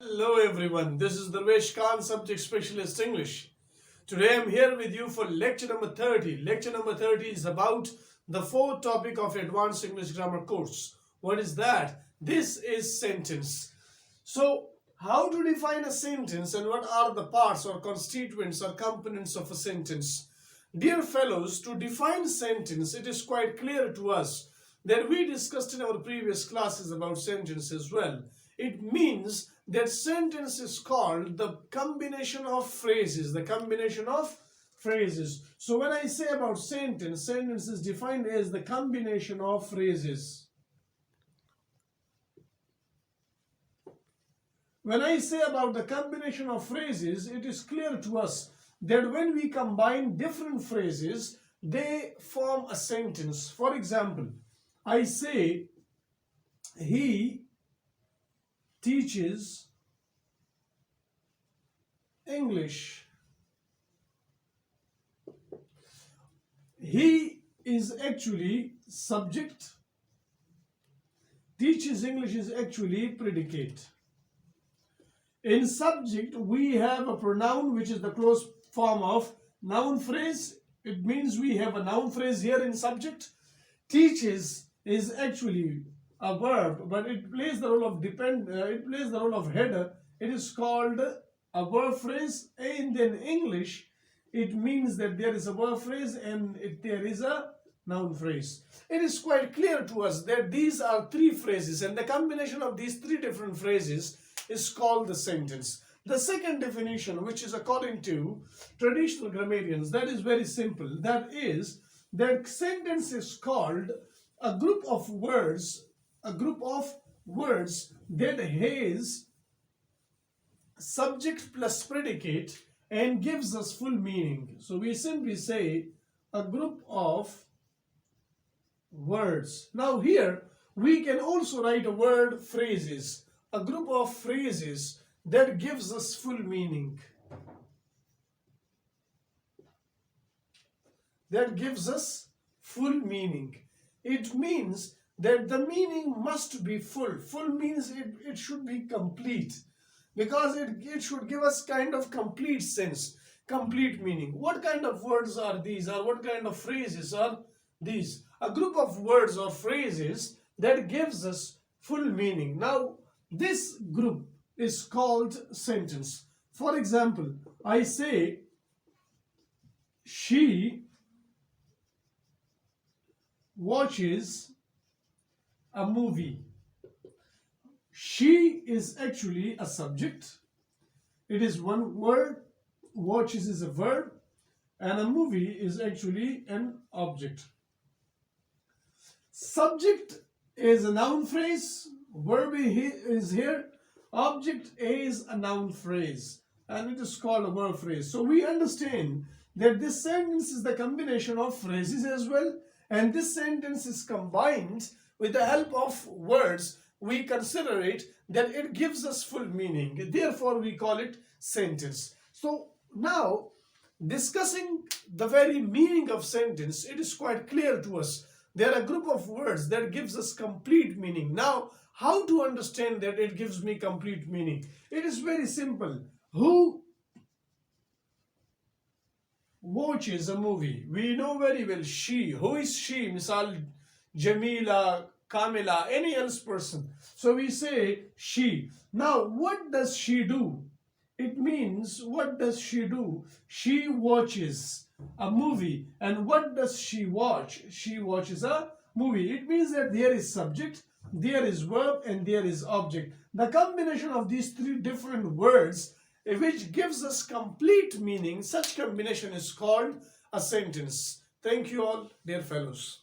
Hello everyone, this is Darvesh Khan, Subject Specialist English. Today I'm here with you for lecture number 30. Lecture number 30 is about the fourth topic of Advanced English Grammar course. What is that? This is sentence. So, how to define a sentence and what are the parts or constituents or components of a sentence? Dear fellows, to define sentence, it is quite clear to us that we discussed in our previous classes about sentence as well. It means that sentence is called the combination of phrases. The combination of phrases. So when I say about sentence, sentence is defined as the combination of phrases. When I say about the combination of phrases, it is clear to us that when we combine different phrases, they form a sentence. For example, I say, he teaches English. He is actually subject. Teaches English is actually predicate. In subject, we have a pronoun which is the close form of noun phrase. It means we have a noun phrase here in subject. Teaches is actually a verb, but it plays the role of it plays the role of header. It is called a verb phrase. And in English, it means that there is a verb phrase and there is a noun phrase. It is quite clear to us that these are three phrases, and the combination of these three different phrases is called the sentence. The second definition, which is according to traditional grammarians, that is very simple. That is that sentence is called a group of words that has subject plus predicate and gives us full meaning. So we simply say a group of words. Now here we can also write a word phrases, a group of phrases that gives us full meaning. That gives us full meaning. It means that the meaning must be full. Full means it should be complete, because it should give us kind of complete sense, complete meaning. What kind of words are these, or what kind of phrases are these? A group of words or phrases that gives us full meaning. Now, this group is called sentence. For example, I say, she watches a movie. She is actually a subject. It is one word. Watches is a verb. And a movie is actually an object. Subject is a noun phrase. Verb is here. Object is a noun phrase. And it is called a verb phrase. So we understand that this sentence is the combination of phrases as well. And this sentence is combined with the help of words. We consider it that it gives us full meaning. Therefore, we call it sentence. So now, discussing the very meaning of sentence, it is quite clear to us. There are a group of words that gives us complete meaning. Now, how to understand that it gives me complete meaning? It is very simple. Who watches a movie? We know very well she. Who is she? Misal, Jamila, Kamila, any else person. So we say she. Now, what does she do? It means, what does she do? She watches a movie. And what does she watch? She watches a movie. It means that there is subject, there is verb, and there is object. The combination of these three different words, which gives us complete meaning, such combination is called a sentence. Thank you all, dear fellows.